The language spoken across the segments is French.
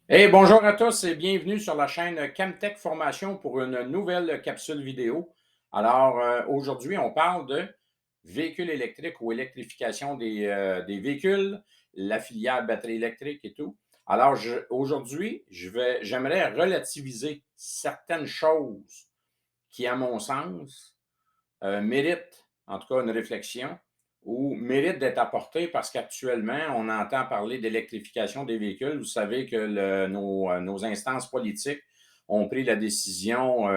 Hey, bonjour à tous et bienvenue sur la chaîne Camtech Formation pour une nouvelle capsule vidéo. Alors, aujourd'hui, on parle de véhicules électriques ou électrification des véhicules, la filière batterie électrique et tout. Alors, aujourd'hui, j'aimerais relativiser certaines choses qui, à mon sens, mérite, en tout cas, une réflexion ou mérite d'être apportée parce qu'actuellement, on entend parler d'électrification des véhicules. Vous savez que nos instances politiques ont pris la décision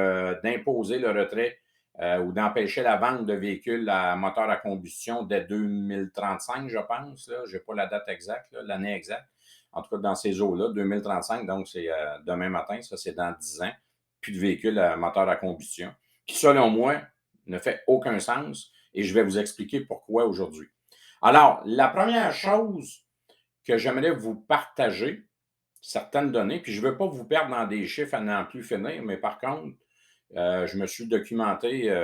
d'imposer le retrait ou d'empêcher la vente de véhicules à moteur à combustion dès 2035, je pense. Je n'ai pas la date exacte, l'année exacte. En tout cas, dans ces eaux-là, 2035, donc c'est demain matin, ça c'est dans 10 ans. Plus de véhicules à moteur à combustion, qui, selon moi, ne fait aucun sens et je vais vous expliquer pourquoi aujourd'hui. Alors, la première chose que j'aimerais vous partager, certaines données, puis je ne veux pas vous perdre dans des chiffres à n'en plus finir, mais par contre, je me suis documenté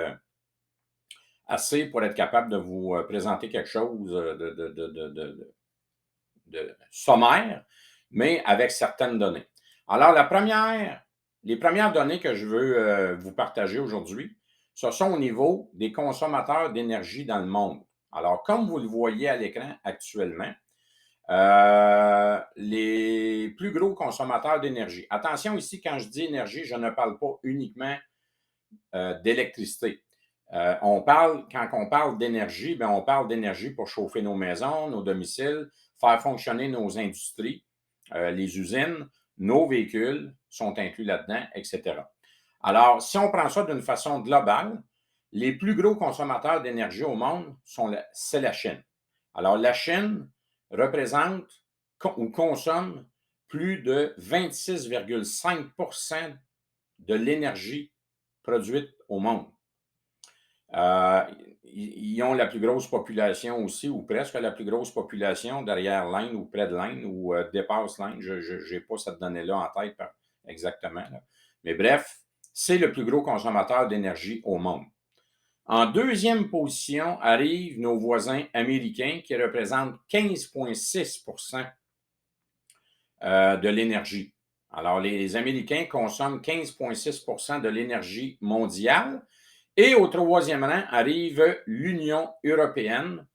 assez pour être capable de vous présenter quelque chose de sommaire, mais avec certaines données. Alors, les premières données que je veux vous partager aujourd'hui, ce sont au niveau des consommateurs d'énergie dans le monde. Alors, comme vous le voyez à l'écran actuellement, les plus gros consommateurs d'énergie. Attention ici, quand je dis énergie, je ne parle pas uniquement d'électricité. Quand on parle d'énergie, on parle d'énergie pour chauffer nos maisons, nos domiciles, faire fonctionner nos industries, les usines, nos véhicules sont inclus là-dedans, etc. Alors, si on prend ça d'une façon globale, les plus gros consommateurs d'énergie au monde, c'est la Chine. Alors, la Chine représente ou consomme plus de 26,5 de l'énergie produite au monde. Ils ont la plus grosse population aussi, ou presque la plus grosse population derrière l'Inde ou près de l'Inde, ou dépasse l'Inde. Je n'ai pas cette donnée-là en tête exactement. Là. Mais bref, c'est le plus gros consommateur d'énergie au monde. En deuxième position arrivent nos voisins américains qui représentent 15,6 de l'énergie. Alors, les Américains consomment 15,6 de l'énergie mondiale. Et au troisième rang arrive l'Union européenne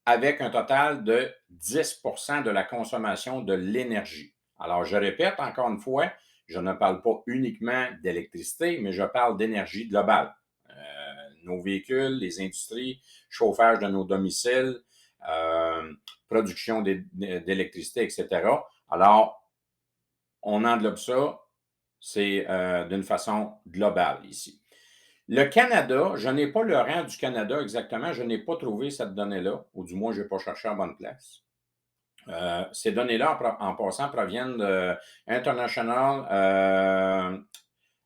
avec un total de 10 de la consommation de l'énergie. Alors, je répète encore une fois, je ne parle pas uniquement d'électricité, mais je parle d'énergie globale. Nos véhicules, les industries, chauffage de nos domiciles, production d'électricité, etc. Alors, on englobe ça, c'est d'une façon globale ici. Le Canada, je n'ai pas le rang du Canada exactement, je n'ai pas trouvé cette donnée-là, ou du moins, je n'ai pas cherché en bonne place. Ces données-là, en passant, proviennent de International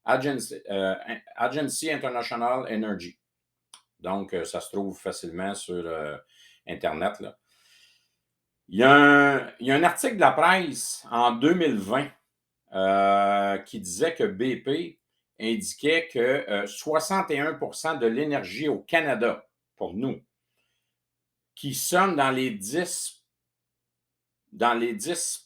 Agency International Energy. Donc, ça se trouve facilement sur Internet. Là. Il y a un article de la presse en 2020 qui disait que BP indiquait que 61 de l'énergie au Canada, pour nous, qui sommes dans les 10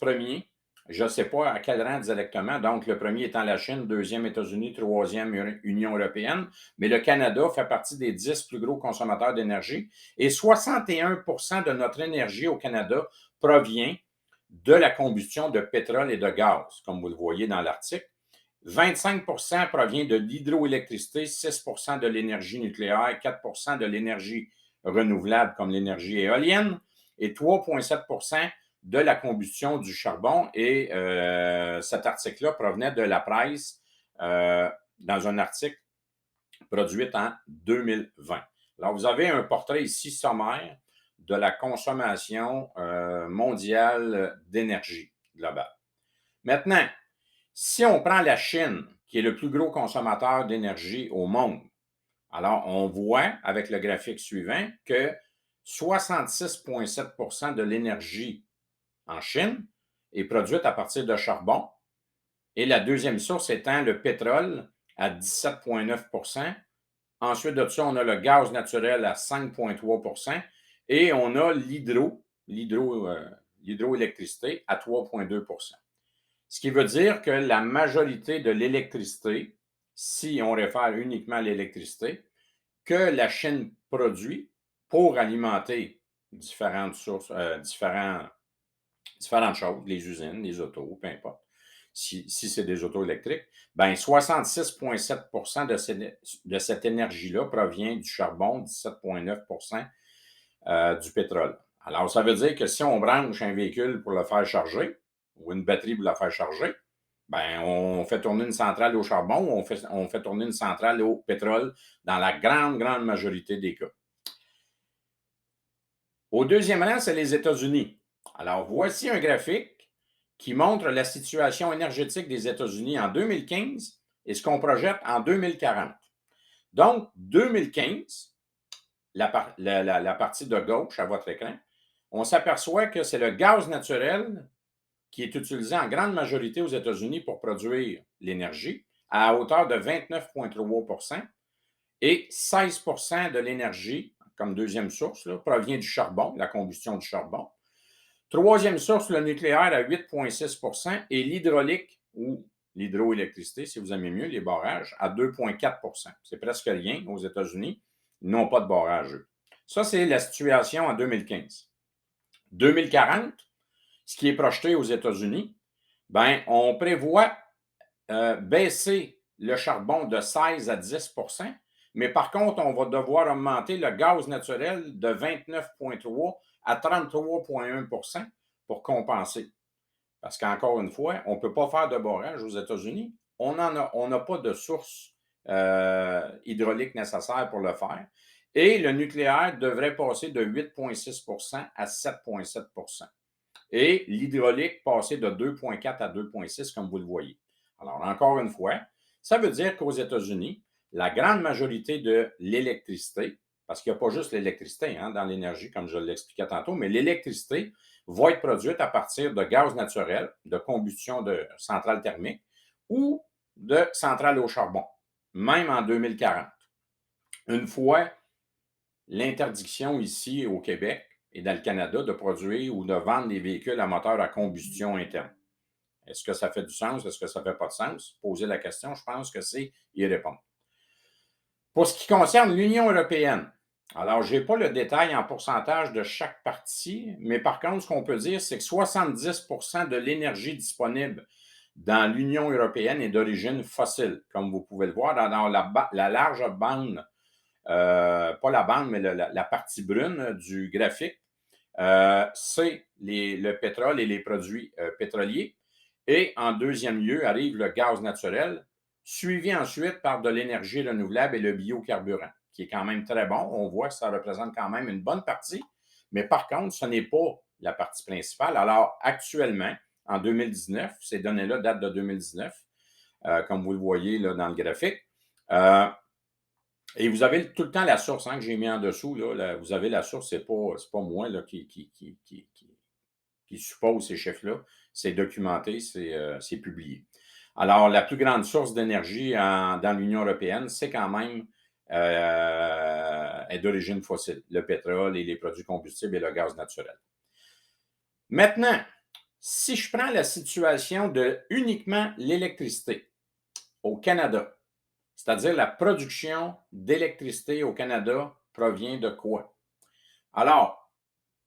premiers, je ne sais pas à quel rang directement, donc le premier étant la Chine, deuxième États-Unis, troisième Union européenne, mais le Canada fait partie des 10 plus gros consommateurs d'énergie et 61 de notre énergie au Canada provient de la combustion de pétrole et de gaz, comme vous le voyez dans l'article. 25 provient de l'hydroélectricité, 6 de l'énergie nucléaire, 4 de l'énergie renouvelable comme l'énergie éolienne et 3,7 de la combustion du charbon. Et cet article-là provenait de la presse dans un article produit en 2020. Alors, vous avez un portrait ici sommaire de la consommation mondiale d'énergie globale. Maintenant, si on prend la Chine, qui est le plus gros consommateur d'énergie au monde, alors on voit avec le graphique suivant que 66,7 de l'énergie en Chine est produite à partir de charbon et la deuxième source étant le pétrole à 17,9 Ensuite de ça, on a le gaz naturel à 5,3 et on a l'hydroélectricité à 3,2 Ce qui veut dire que la majorité de l'électricité, si on réfère uniquement à l'électricité, que la Chine produit pour alimenter différentes sources, différentes choses, les usines, les autos, peu importe, si c'est des autos électriques, bien 66,7 de cette énergie-là provient du charbon, 17,9 du pétrole. Alors, ça veut dire que si on branche un véhicule pour le faire charger, ou une batterie pour la faire charger, ben, on fait tourner une centrale au charbon ou on fait tourner une centrale au pétrole dans la grande, grande majorité des cas. Au deuxième rang, c'est les États-Unis. Alors, voici un graphique qui montre la situation énergétique des États-Unis en 2015 et ce qu'on projette en 2040. Donc, 2015, la partie de gauche à votre écran, on s'aperçoit que c'est le gaz naturel qui est utilisé en grande majorité aux États-Unis pour produire l'énergie, à hauteur de 29,3 et 16 de l'énergie, comme deuxième source, là, provient du charbon, la combustion du charbon. Troisième source, le nucléaire à 8,6 et l'hydraulique ou l'hydroélectricité, si vous aimez mieux, les barrages, à 2,4 C'est presque rien aux États-Unis. Ils n'ont pas de barrage, eux. Ça, c'est la situation en 2015. 2040, ce qui est projeté aux États-Unis, ben, on prévoit baisser le charbon de 16 à 10 mais par contre, on va devoir augmenter le gaz naturel de 29,3 à 33,1 pour compenser. Parce qu'encore une fois, on ne peut pas faire de barrage aux États-Unis. On n'a pas de source hydraulique nécessaire pour le faire. Et le nucléaire devrait passer de 8,6 à 7,7 et l'hydraulique passer de 2,4 à 2,6 comme vous le voyez. Alors, encore une fois, ça veut dire qu'aux États-Unis, la grande majorité de l'électricité, parce qu'il n'y a pas juste l'électricité dans l'énergie, comme je l'expliquais tantôt, mais l'électricité va être produite à partir de gaz naturel, de combustion de centrales thermiques ou de centrales au charbon, même en 2040. Une fois l'interdiction ici au Québec et dans le Canada de produire ou de vendre des véhicules à moteur à combustion interne. Est-ce que ça fait du sens? Est-ce que ça ne fait pas de sens? Poser la question, je pense que c'est y répondre. Pour ce qui concerne l'Union européenne, alors je n'ai pas le détail en pourcentage de chaque partie, mais par contre, ce qu'on peut dire, c'est que 70 de l'énergie disponible dans l'Union européenne est d'origine fossile, comme vous pouvez le voir dans la large bande, pas la bande, mais la partie brune du graphique, c'est le pétrole et les produits pétroliers. Et en deuxième lieu arrive le gaz naturel, suivi ensuite par de l'énergie renouvelable et le biocarburant, qui est quand même très bon. On voit que ça représente quand même une bonne partie, mais par contre, ce n'est pas la partie principale. Alors, actuellement, en 2019, ces données-là datent de 2019, comme vous le voyez là, dans le graphique. Et vous avez tout le temps la source que j'ai mis en dessous. Là, vous avez la source, c'est pas moi là, qui suppose ces chiffres-là. C'est documenté, c'est publié. Alors, la plus grande source d'énergie dans l'Union européenne, c'est quand même est d'origine fossile, le pétrole et les produits combustibles et le gaz naturel. Maintenant, si je prends la situation de uniquement l'électricité au Canada, c'est-à-dire la production d'électricité au Canada provient de quoi? Alors,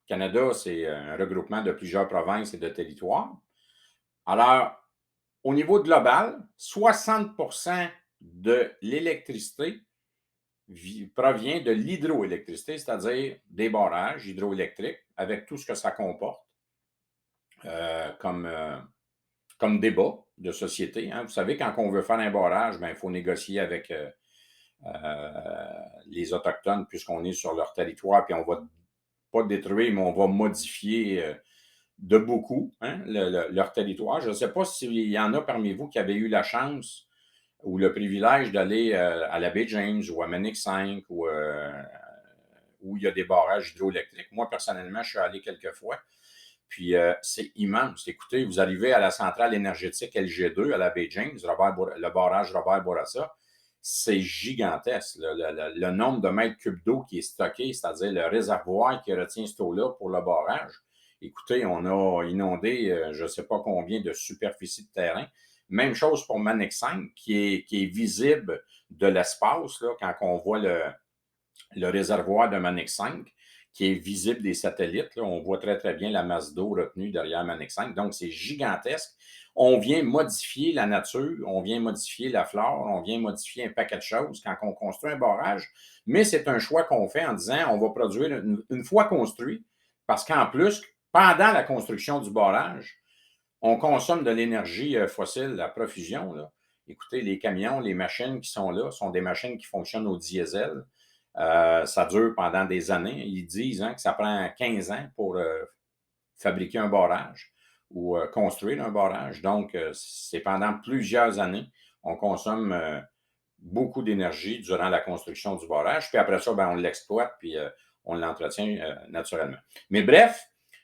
Canada, c'est un regroupement de plusieurs provinces et de territoires. Alors, au niveau global, 60 de l'électricité provient de l'hydroélectricité, c'est-à-dire des barrages hydroélectriques, avec tout ce que ça comporte comme débat de société. Vous savez, quand on veut faire un barrage, il faut négocier avec les Autochtones, puisqu'on est sur leur territoire, puis on va pas détruire, mais on va modifier de beaucoup leur territoire. Je ne sais pas s'il y en a parmi vous qui avaient eu la chance ou le privilège d'aller à la baie James ou à Manic 5 ou où il y a des barrages hydroélectriques. Moi, personnellement, je suis allé quelques fois. Puis, c'est immense. Écoutez, vous arrivez à la centrale énergétique LG2 à la baie James, le barrage Robert Bourassa, c'est gigantesque. Le nombre de mètres cubes d'eau qui est stocké, c'est-à-dire le réservoir qui retient cette eau-là pour le barrage, Écoutez, on a inondé je ne sais pas combien de superficies de terrain. Même chose pour Manic 5, qui est visible de l'espace, là, quand on voit le réservoir de Manic 5, qui est visible des satellites. Là, on voit très, très bien la masse d'eau retenue derrière Manic 5. Donc, c'est gigantesque. On vient modifier la nature, on vient modifier la flore, on vient modifier un paquet de choses quand on construit un barrage, mais c'est un choix qu'on fait en disant on va produire une fois construit, parce qu'en plus, pendant la construction du barrage, on consomme de l'énergie fossile à profusion. Là. Écoutez, les camions, les machines qui sont là sont des machines qui fonctionnent au diesel. Ça dure pendant des années. Ils disent que ça prend 15 ans pour fabriquer un barrage ou construire un barrage. Donc, c'est pendant plusieurs années. On consomme beaucoup d'énergie durant la construction du barrage. Puis après ça, ben, on l'exploite puis on l'entretient naturellement. Mais bref,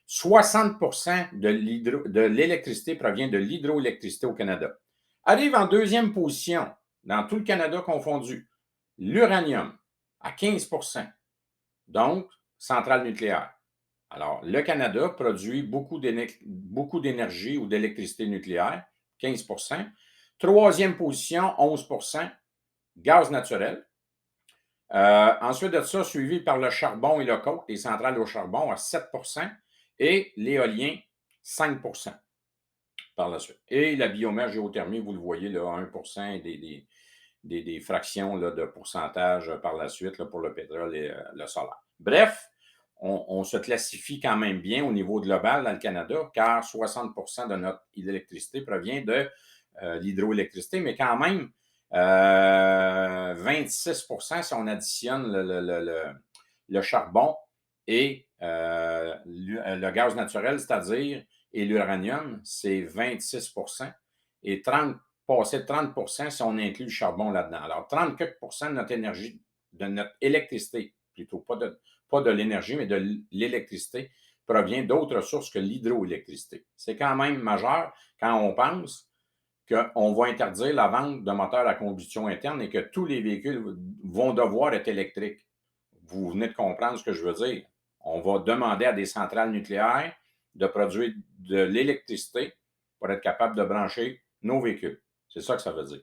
60 de l'électricité provient de l'hydroélectricité au Canada. Arrive en deuxième position, dans tout le Canada confondu, l'uranium à 15 donc centrale nucléaire. Alors, le Canada produit beaucoup d'énergie ou d'électricité nucléaire, 15 Troisième position, 11 gaz naturel. Ensuite de ça, suivi par le charbon et le coke, les centrales au charbon à 7 et l'éolien, 5 par la suite. Et la biomère géothermie, vous le voyez, là, 1 et des fractions là, de pourcentage par la suite là, pour le pétrole et le solaire. Bref, on se classifie quand même bien au niveau global dans le Canada, car 60 de notre électricité provient de l'hydroélectricité, mais quand même 26 si on additionne le charbon et le gaz naturel, c'est-à-dire et l'uranium, c'est 26 et 30, passer de 30 si on inclut le charbon là-dedans. Alors, 34 de notre énergie, de notre électricité, plutôt pas de l'énergie, mais de l'électricité, provient d'autres sources que l'hydroélectricité. C'est quand même majeur quand on pense qu'on va interdire la vente de moteurs à combustion interne et que tous les véhicules vont devoir être électriques. Vous venez de comprendre ce que je veux dire. On va demander à des centrales nucléaires de produire de l'électricité pour être capable de brancher nos véhicules. C'est ça que ça veut dire.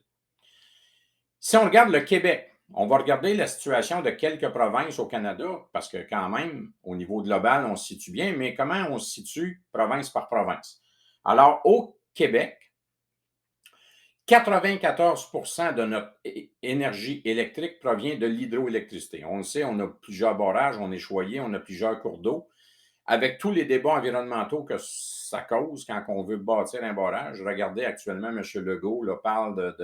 Si on regarde le Québec, on va regarder la situation de quelques provinces au Canada, parce que quand même, au niveau global, on se situe bien, mais comment on se situe province par province? Alors, au Québec, 94 de notre énergie électrique provient de l'hydroélectricité. On le sait, on a plusieurs barrages, on est choyé, on a plusieurs cours d'eau. Avec tous les débats environnementaux que ça cause quand on veut bâtir un barrage, regardez actuellement, M. Legault là, parle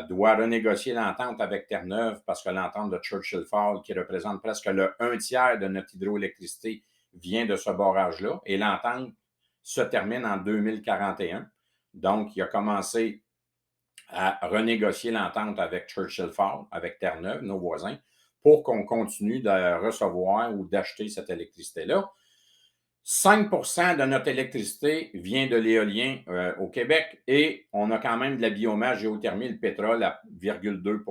doit renégocier l'entente avec Terre-Neuve parce que l'entente de Churchill Falls, qui représente presque le 1/3 de notre hydroélectricité, vient de ce barrage-là. Et l'entente se termine en 2041. Donc, il a commencé à renégocier l'entente avec Churchill Falls, avec Terre-Neuve, nos voisins, pour qu'on continue de recevoir ou d'acheter cette électricité-là. 5 de notre électricité vient de l'éolien au Québec et on a quand même de la biomasse géothermie, le pétrole à 0,2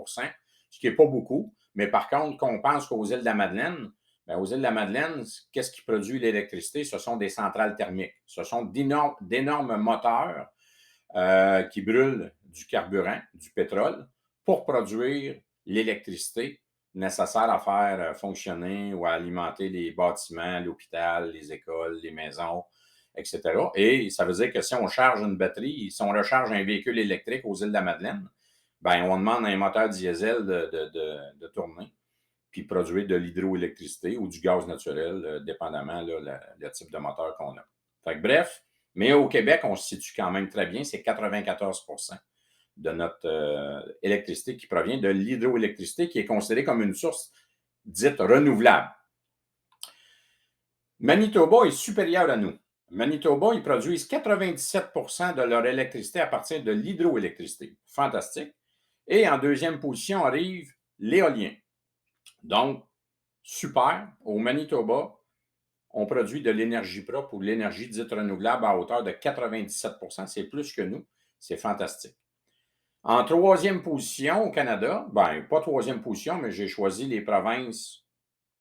ce qui n'est pas beaucoup. Mais par contre, quand on pense qu'aux îles de la Madeleine, bien, aux îles de la Madeleine, qu'est-ce qui produit l'électricité? Ce sont des centrales thermiques. Ce sont d'énormes moteurs qui brûlent du carburant, du pétrole, pour produire l'électricité nécessaire à faire fonctionner ou à alimenter les bâtiments, l'hôpital, les écoles, les maisons, etc. Et ça veut dire que si on charge une batterie, si on recharge un véhicule électrique aux îles de la Madeleine, ben on demande à un moteur diesel de tourner puis produire de l'hydroélectricité ou du gaz naturel, dépendamment le type de moteur qu'on a. Fait que, bref, mais au Québec, on se situe quand même très bien, c'est 94 de notre électricité qui provient de l'hydroélectricité, qui est considérée comme une source dite renouvelable. Manitoba est supérieur à nous. Manitoba, ils produisent 97 de leur électricité à partir de l'hydroélectricité. Fantastique. Et en deuxième position arrive l'éolien. Donc, super. Au Manitoba, on produit de l'énergie propre ou de l'énergie dite renouvelable à hauteur de 97 c'est plus que nous. C'est fantastique. En troisième position au Canada, ben pas troisième position, mais j'ai choisi les provinces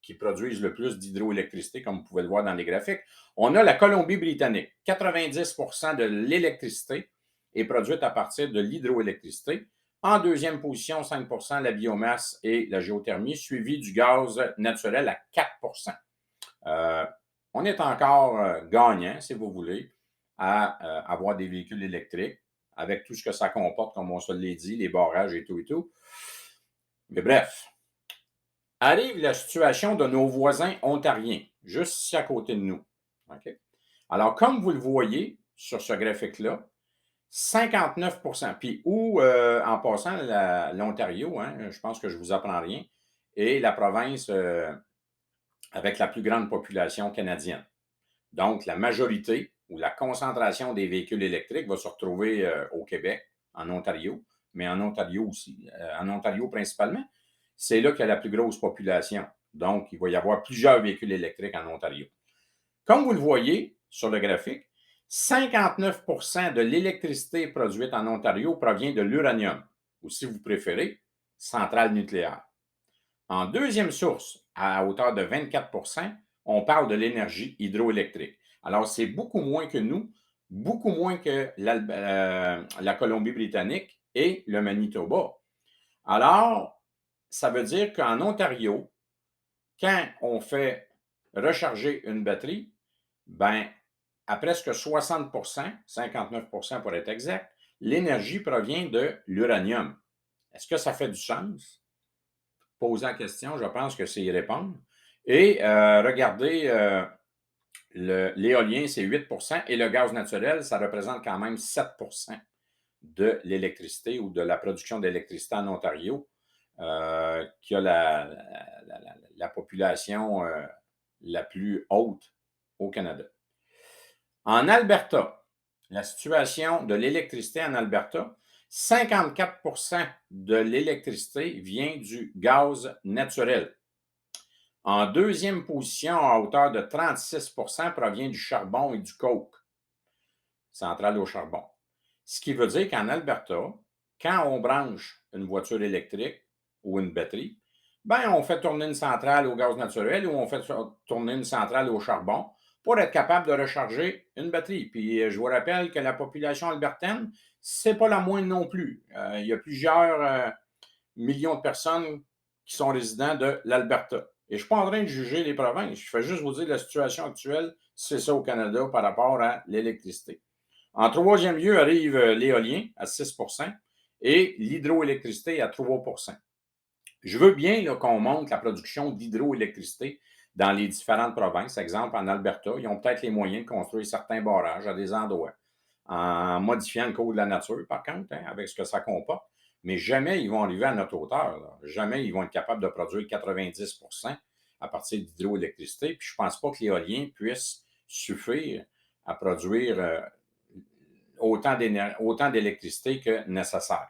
qui produisent le plus d'hydroélectricité, comme vous pouvez le voir dans les graphiques. On a la Colombie-Britannique. 90% de l'électricité est produite à partir de l'hydroélectricité. En deuxième position, 5% la biomasse et la géothermie, suivi du gaz naturel à 4%. On est encore gagnant, si vous voulez, à avoir des véhicules électriques avec tout ce que ça comporte, comme on se l'a dit, les barrages et tout et tout. Mais bref, arrive la situation de nos voisins ontariens, juste ici à côté de nous. Okay? Alors, comme vous le voyez sur ce graphique-là, 59%, puis où, en passant, l'Ontario, hein, je pense que je ne vous apprends rien, est la province avec la plus grande population canadienne. Donc, la majorité ou la concentration des véhicules électriques va se retrouver au Québec, en Ontario, mais en Ontario aussi, en Ontario principalement. C'est là qu'il y a la plus grosse population. Donc, il va y avoir plusieurs véhicules électriques en Ontario. Comme vous le voyez sur le graphique, 59% de l'électricité produite en Ontario provient de l'uranium, ou si vous préférez, centrales nucléaires. En deuxième source, à hauteur de 24%, on parle de l'énergie hydroélectrique. Alors, c'est beaucoup moins que nous, beaucoup moins que la Colombie-Britannique et le Manitoba. Alors, ça veut dire qu'en Ontario, quand on fait recharger une batterie, ben, à presque 60%, 59% pour être exact, l'énergie provient de l'uranium. Est-ce que ça fait du sens? Poser la question, je pense que c'est y répondre. Et regardez, l'éolien, c'est 8% et le gaz naturel, ça représente quand même 7% de l'électricité ou de la production d'électricité en Ontario, qui a la population la plus haute au Canada. En Alberta, la situation de l'électricité en Alberta, 54% de l'électricité vient du gaz naturel. En deuxième position, à hauteur de 36%, provient du charbon et du coke, centrale au charbon. Ce qui veut dire qu'en Alberta, quand on branche une voiture électrique ou une batterie, ben on fait tourner une centrale au gaz naturel ou on fait tourner une centrale au charbon pour être capable de recharger une batterie. Puis je vous rappelle que la population albertaine, c'est pas la moindre non plus. Il y a plusieurs millions de personnes qui sont résidents de l'Alberta. Et je ne suis pas en train de juger les provinces. Je fais juste vous dire la situation actuelle, c'est ça au Canada par rapport à l'électricité. En troisième lieu arrive l'éolien à 6% et l'hydroélectricité à 3%. Je veux bien qu'on monte la production d'hydroélectricité dans les différentes provinces. Exemple, en Alberta, ils ont peut-être les moyens de construire certains barrages à des endroits, en modifiant le cours de la nature, par contre, hein, avec ce que ça comporte. Mais jamais ils vont arriver à notre hauteur. Là. Jamais ils vont être capables de produire 90% à partir d'hydroélectricité. Puis je ne pense pas que l'éolien puisse suffire à produire autant d'électricité que nécessaire.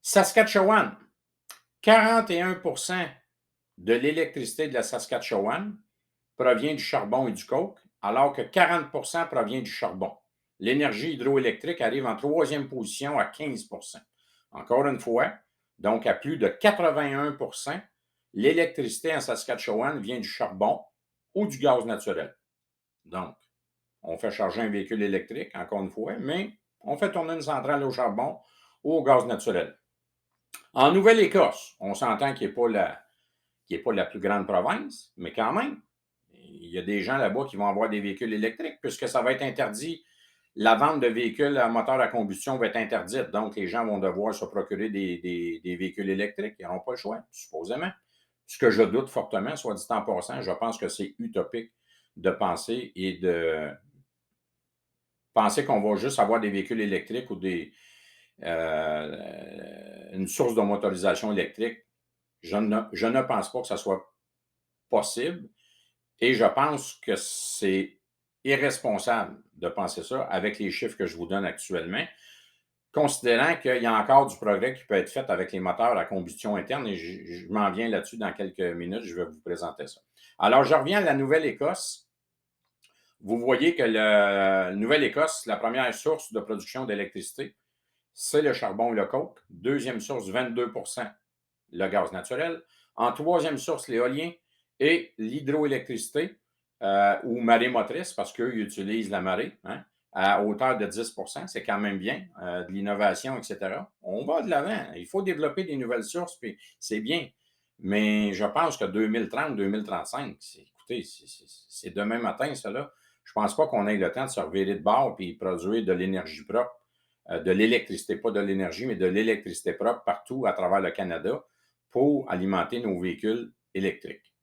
Saskatchewan, 41% de l'électricité de la Saskatchewan provient du charbon et du coke, alors que 40% provient du charbon. L'énergie hydroélectrique arrive en troisième position à 15%. Encore une fois, donc à plus de 81%, l'électricité en Saskatchewan vient du charbon ou du gaz naturel. Donc, on fait charger un véhicule électrique, encore une fois, mais on fait tourner une centrale au charbon ou au gaz naturel. En Nouvelle-Écosse, on s'entend qu'il n'est pas la plus grande province, mais quand même, il y a des gens là-bas qui vont avoir des véhicules électriques puisque ça va être interdit. La vente de véhicules à moteur à combustion va être interdite. Donc, les gens vont devoir se procurer des véhicules électriques. Ils n'auront pas le choix, supposément. Ce que je doute fortement, soit dit en passant, je pense que c'est utopique de penser et de penser qu'on va juste avoir des véhicules électriques ou une source de motorisation électrique. Je ne pense pas que ça soit possible et je pense que c'est irresponsable de penser ça avec les chiffres que je vous donne actuellement, considérant qu'il y a encore du progrès qui peut être fait avec les moteurs à combustion interne et je m'en viens là-dessus dans quelques minutes, je vais vous présenter ça. Alors, je reviens à la Nouvelle-Écosse. Vous voyez que la Nouvelle-Écosse, la première source de production d'électricité, c'est le charbon et le coke. Deuxième source, 22%, le gaz naturel. En troisième source, l'éolien et l'hydroélectricité ou marée motrice, parce qu'eux utilisent la marée, hein, à hauteur de 10 c'est quand même bien, de l'innovation, etc. On va de l'avant. Il faut développer des nouvelles sources, puis c'est bien. Mais je pense que 2030-2035, écoutez, c'est demain matin, ça là. Je ne pense pas qu'on ait le temps de se revirer de bord et produire de l'énergie propre, de l'électricité, pas de l'énergie, mais de l'électricité propre partout à travers le Canada pour alimenter nos véhicules électriques.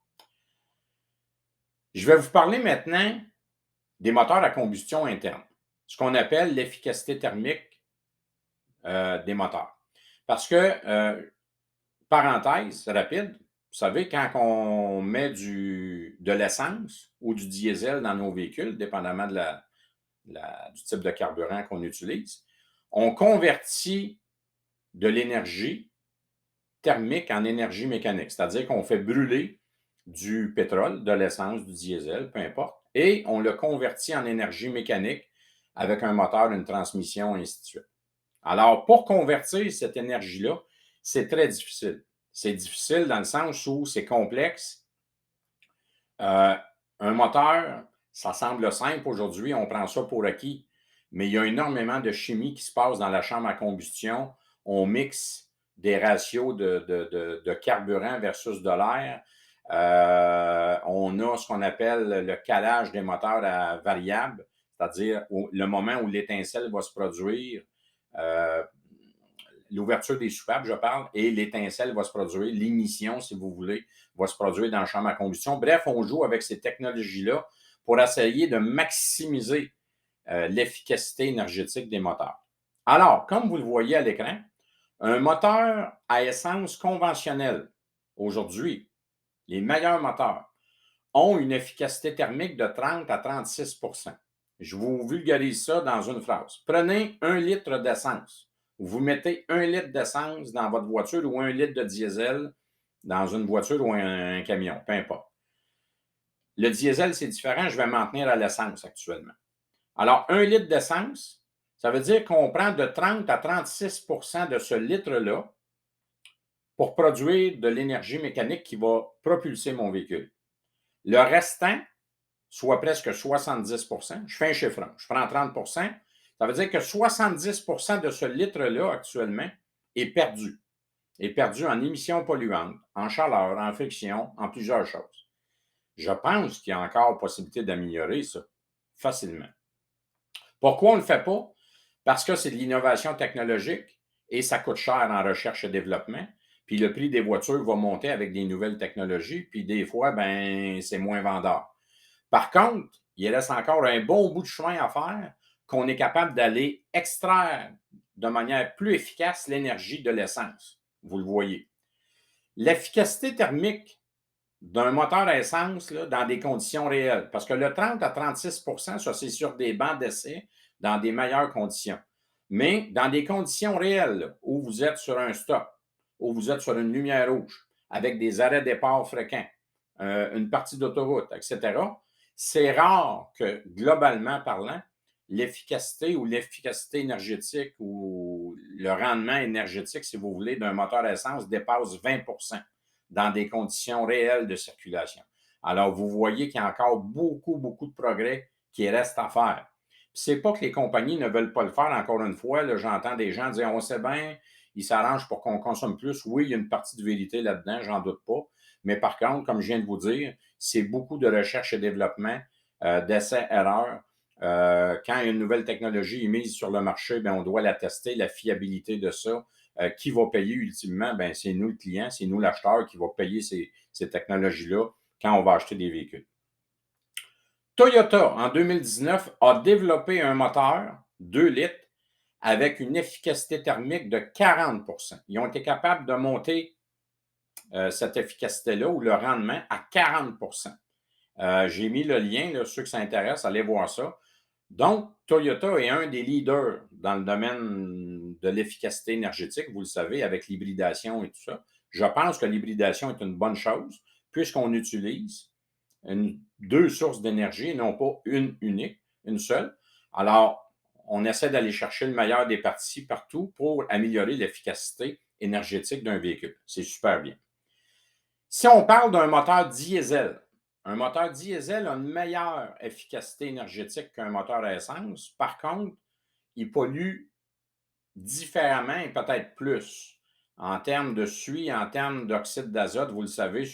Je vais vous parler maintenant des moteurs à combustion interne, ce qu'on appelle l'efficacité thermique des moteurs. Parce que, parenthèse rapide, vous savez, quand on met de l'essence ou du diesel dans nos véhicules, dépendamment du type de carburant qu'on utilise, on convertit de l'énergie thermique en énergie mécanique, c'est-à-dire qu'on fait brûler du pétrole, de l'essence, du diesel, peu importe, et on le convertit en énergie mécanique avec un moteur, une transmission, et ainsi de suite. Alors, pour convertir cette énergie-là, c'est très difficile. C'est difficile dans le sens où c'est complexe. Un moteur, ça semble simple aujourd'hui, on prend ça pour acquis, mais il y a énormément de chimie qui se passe dans la chambre à combustion. On mixe des ratios de carburant versus de l'air. On a ce qu'on appelle le calage des moteurs à variable, c'est-à-dire le moment où l'étincelle va se produire, l'ouverture des soupapes, je parle, et l'étincelle va se produire, l'ignition, si vous voulez, va se produire dans la chambre à combustion. Bref, on joue avec ces technologies-là pour essayer de maximiser l'efficacité énergétique des moteurs. Alors, comme vous le voyez à l'écran, un moteur à essence conventionnelle, aujourd'hui, les meilleurs moteurs, ont une efficacité thermique de 30 à 36 Je vous vulgarise ça dans une phrase. Prenez 1 litre d'essence. Vous mettez 1 litre d'essence dans votre voiture ou 1 litre de diesel dans une voiture ou un camion, peu importe. Le diesel, c'est différent, je vais m'en tenir à l'essence actuellement. Alors, 1 litre d'essence, ça veut dire qu'on prend de 30 à 36 de ce litre-là pour produire de l'énergie mécanique qui va propulser mon véhicule. Le restant, soit presque 70 je fais un chiffron, je prends 30 ça veut dire que 70 de ce litre-là actuellement est perdu. Est perdu en émissions polluantes, en chaleur, en friction, en plusieurs choses. Je pense qu'il y a encore possibilité d'améliorer ça facilement. Pourquoi on ne le fait pas? Parce que c'est de l'innovation technologique et ça coûte cher en recherche et développement. Puis le prix des voitures va monter avec des nouvelles technologies, puis des fois, ben, c'est moins vendeur. Par contre, il reste encore un bon bout de chemin à faire qu'on est capable d'aller extraire de manière plus efficace l'énergie de l'essence. Vous le voyez. L'efficacité thermique d'un moteur à essence là, dans des conditions réelles, parce que le 30 à 36 ça, c'est sur des bancs d'essai dans des meilleures conditions. Mais dans des conditions réelles, là, où vous êtes sur un stop, où vous êtes sur une lumière rouge, avec des arrêts départ fréquents, une partie d'autoroute, etc., c'est rare que, globalement parlant, l'efficacité ou l'efficacité énergétique ou le rendement énergétique, si vous voulez, d'un moteur à essence dépasse 20 dans des conditions réelles de circulation. Alors, vous voyez qu'il y a encore beaucoup, beaucoup de progrès qui restent à faire. Ce n'est pas que les compagnies ne veulent pas le faire, encore une fois, là, j'entends des gens dire, on sait bien, ils s'arrangent pour qu'on consomme plus. Oui, il y a une partie de vérité là-dedans, j'en doute pas. Mais par contre, comme je viens de vous dire, c'est beaucoup de recherche et développement, d'essais-erreurs. Quand il y a une nouvelle technologie mise sur le marché, bien, on doit la tester, la fiabilité de ça. Qui va payer ultimement? Bien, c'est nous le client, c'est nous l'acheteur qui va payer ces technologies-là quand on va acheter des véhicules. Toyota, en 2019, a développé un moteur 2 litres avec une efficacité thermique de 40 Ils ont été capables de monter cette efficacité-là ou le rendement à 40 J'ai mis le lien, là, ceux qui s'intéressent, allez voir ça. Donc, Toyota est un des leaders dans le domaine de l'efficacité énergétique, vous le savez, avec l'hybridation et tout ça. Je pense que l'hybridation est une bonne chose, puisqu'on utilise deux sources d'énergie, et non pas une unique, une seule. Alors, on essaie d'aller chercher le meilleur des parties partout pour améliorer l'efficacité énergétique d'un véhicule. C'est super bien. Si on parle d'un moteur diesel, un moteur diesel a une meilleure efficacité énergétique qu'un moteur à essence. Par contre, il pollue différemment et peut-être plus en termes de suie, en termes d'oxyde d'azote. Vous le savez,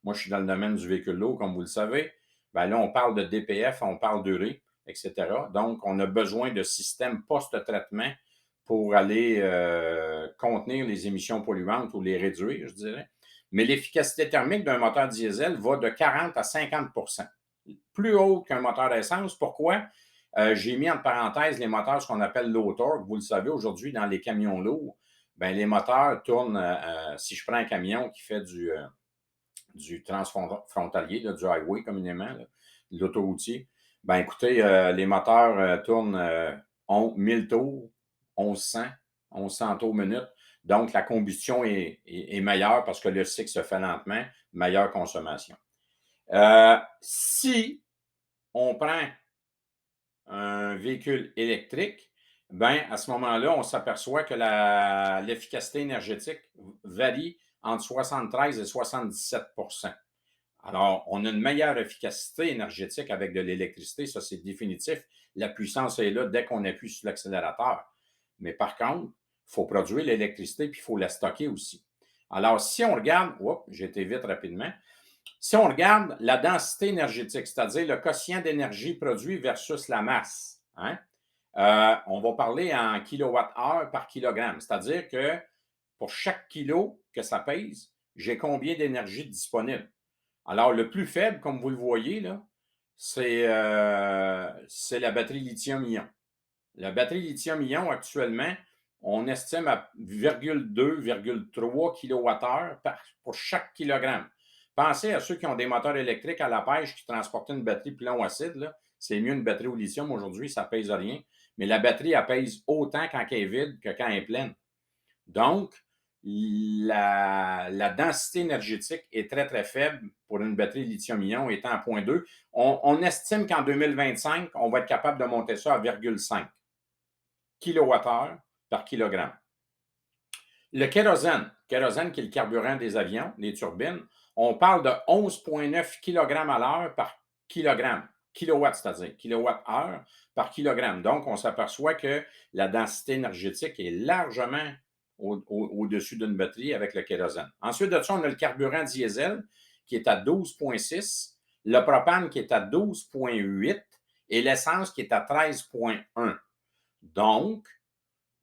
moi, je suis dans le domaine du véhicule lourd, comme vous le savez. Bien là, on parle de DPF, on parle d'urée, etc. Donc, on a besoin de systèmes post-traitement pour aller contenir les émissions polluantes ou les réduire, je dirais. Mais l'efficacité thermique d'un moteur diesel va de 40 à 50 plus haut qu'un moteur essence. Pourquoi? J'ai mis en parenthèse les moteurs, ce qu'on appelle low torque. Vous le savez, aujourd'hui, dans les camions lourds, ben, les moteurs tournent, si je prends un camion qui fait du transfrontalier, là, du highway communément, là, de l'autoroutier, ben écoutez, les moteurs tournent 1000 tours, 1100 tours minute. Donc, la combustion est meilleure parce que le cycle se fait lentement, meilleure consommation. Si on prend un véhicule électrique, ben à ce moment-là, on s'aperçoit que l'efficacité énergétique varie entre 73 et 77 Alors, on a une meilleure efficacité énergétique avec de l'électricité, ça c'est définitif. La puissance est là dès qu'on appuie sur l'accélérateur. Mais par contre, il faut produire l'électricité puis il faut la stocker aussi. Alors, si on regarde, j'ai été vite rapidement, si on regarde la densité énergétique, c'est-à-dire le quotient d'énergie produit versus la masse, hein, on va parler en kilowattheure par kilogramme, c'est-à-dire que pour chaque kilo que ça pèse, j'ai combien d'énergie disponible. Alors, le plus faible, comme vous le voyez, là, c'est la batterie lithium-ion. La batterie lithium-ion, actuellement, on estime à 0,2-0,3 kWh pour chaque kilogramme. Pensez à ceux qui ont des moteurs électriques à la pêche qui transportent une batterie plomb-acide. C'est mieux une batterie au lithium aujourd'hui, ça ne pèse rien. Mais la batterie, elle pèse autant quand elle est vide que quand elle est pleine. Donc, la densité énergétique est très, très faible pour une batterie lithium-ion étant à 0,2. On estime qu'en 2025, on va être capable de monter ça à 0,5 kWh par kilogramme. Le kérosène qui est le carburant des avions, les turbines, on parle de 11,9 kg à l'heure par kilogramme. Kilowatt, c'est-à-dire kilowatt-heure par kilogramme. Donc, on s'aperçoit que la densité énergétique est largement au-dessus d'une batterie avec le kérosène. Ensuite de ça, on a le carburant diesel qui est à 12,6, le propane qui est à 12,8 et l'essence qui est à 13,1. Donc,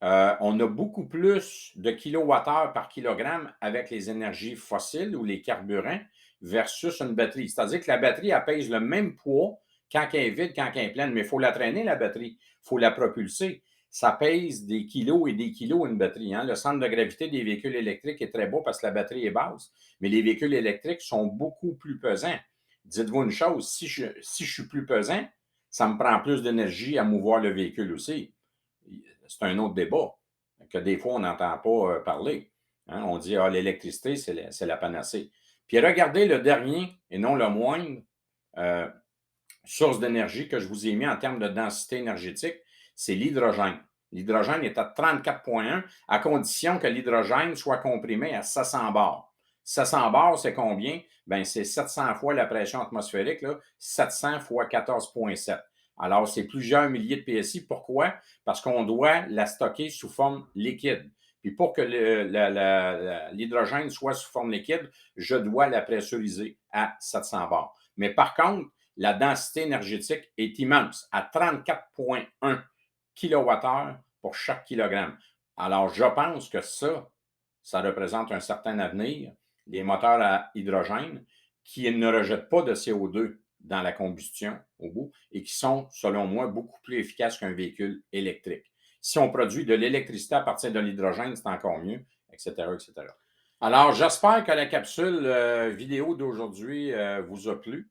on a beaucoup plus de kilowattheures par kilogramme avec les énergies fossiles ou les carburants versus une batterie. C'est-à-dire que la batterie, elle pèse le même poids quand elle est vide, quand elle est pleine, mais il faut la traîner, la batterie. Il faut la propulser. Ça pèse des kilos et des kilos une batterie. Hein? Le centre de gravité des véhicules électriques est très beau parce que la batterie est basse, mais les véhicules électriques sont beaucoup plus pesants. Dites-vous une chose, si je suis plus pesant, ça me prend plus d'énergie à mouvoir le véhicule aussi. C'est un autre débat que des fois, on n'entend pas parler. Hein? On dit, l'électricité, c'est la panacée. Puis regardez le dernier, et non le moindre, source d'énergie que je vous ai mis en termes de densité énergétique, c'est l'hydrogène. L'hydrogène est à 34,1 à condition que l'hydrogène soit comprimé à 700 bars. 700 bars, c'est combien? Bien, c'est 700 fois la pression atmosphérique, là, 700 fois 14,7. Alors, c'est plusieurs milliers de PSI. Pourquoi? Parce qu'on doit la stocker sous forme liquide. Puis pour que l'hydrogène soit sous forme liquide, je dois la pressuriser à 700 bars. Mais par contre, la densité énergétique est immense, à 34,1 kWh pour chaque kilogramme. Alors, je pense que ça représente un certain avenir, les moteurs à hydrogène qui ne rejettent pas de CO2 dans la combustion au bout et qui sont, selon moi, beaucoup plus efficaces qu'un véhicule électrique. Si on produit de l'électricité à partir de l'hydrogène, c'est encore mieux, etc., etc. Alors, j'espère que la capsule vidéo d'aujourd'hui vous a plu.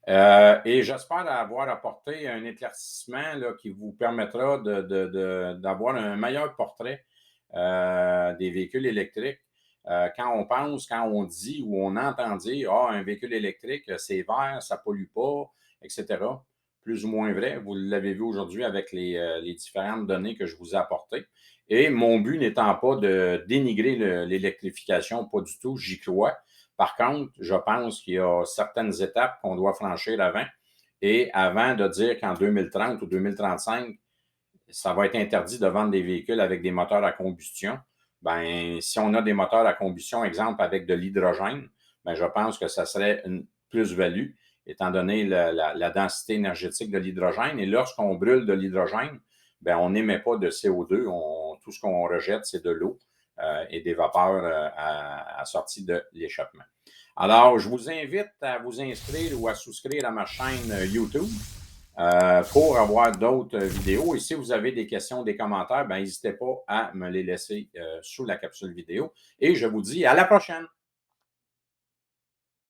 Et j'espère avoir apporté un éclaircissement là, qui vous permettra d'avoir un meilleur portrait des véhicules électriques. Quand on pense, quand on dit ou on entend dire un véhicule électrique, c'est vert, ça ne pollue pas, etc. Plus ou moins vrai. Vous l'avez vu aujourd'hui avec les différentes données que je vous ai apportées. Et mon but n'étant pas de dénigrer l'électrification, pas du tout, j'y crois. Par contre, je pense qu'il y a certaines étapes qu'on doit franchir avant. Et avant de dire qu'en 2030 ou 2035, ça va être interdit de vendre des véhicules avec des moteurs à combustion, ben, si on a des moteurs à combustion, exemple avec de l'hydrogène, ben, je pense que ça serait une plus-value, étant donné la densité énergétique de l'hydrogène. Et lorsqu'on brûle de l'hydrogène, ben, on n'émet pas de CO2. Tout ce qu'on rejette, c'est de l'eau et des vapeurs à sortie de l'échappement. Alors, je vous invite à vous inscrire ou à souscrire à ma chaîne YouTube pour avoir d'autres vidéos. Et si vous avez des questions, des commentaires, ben, n'hésitez pas à me les laisser sous la capsule vidéo. Et je vous dis à la prochaine!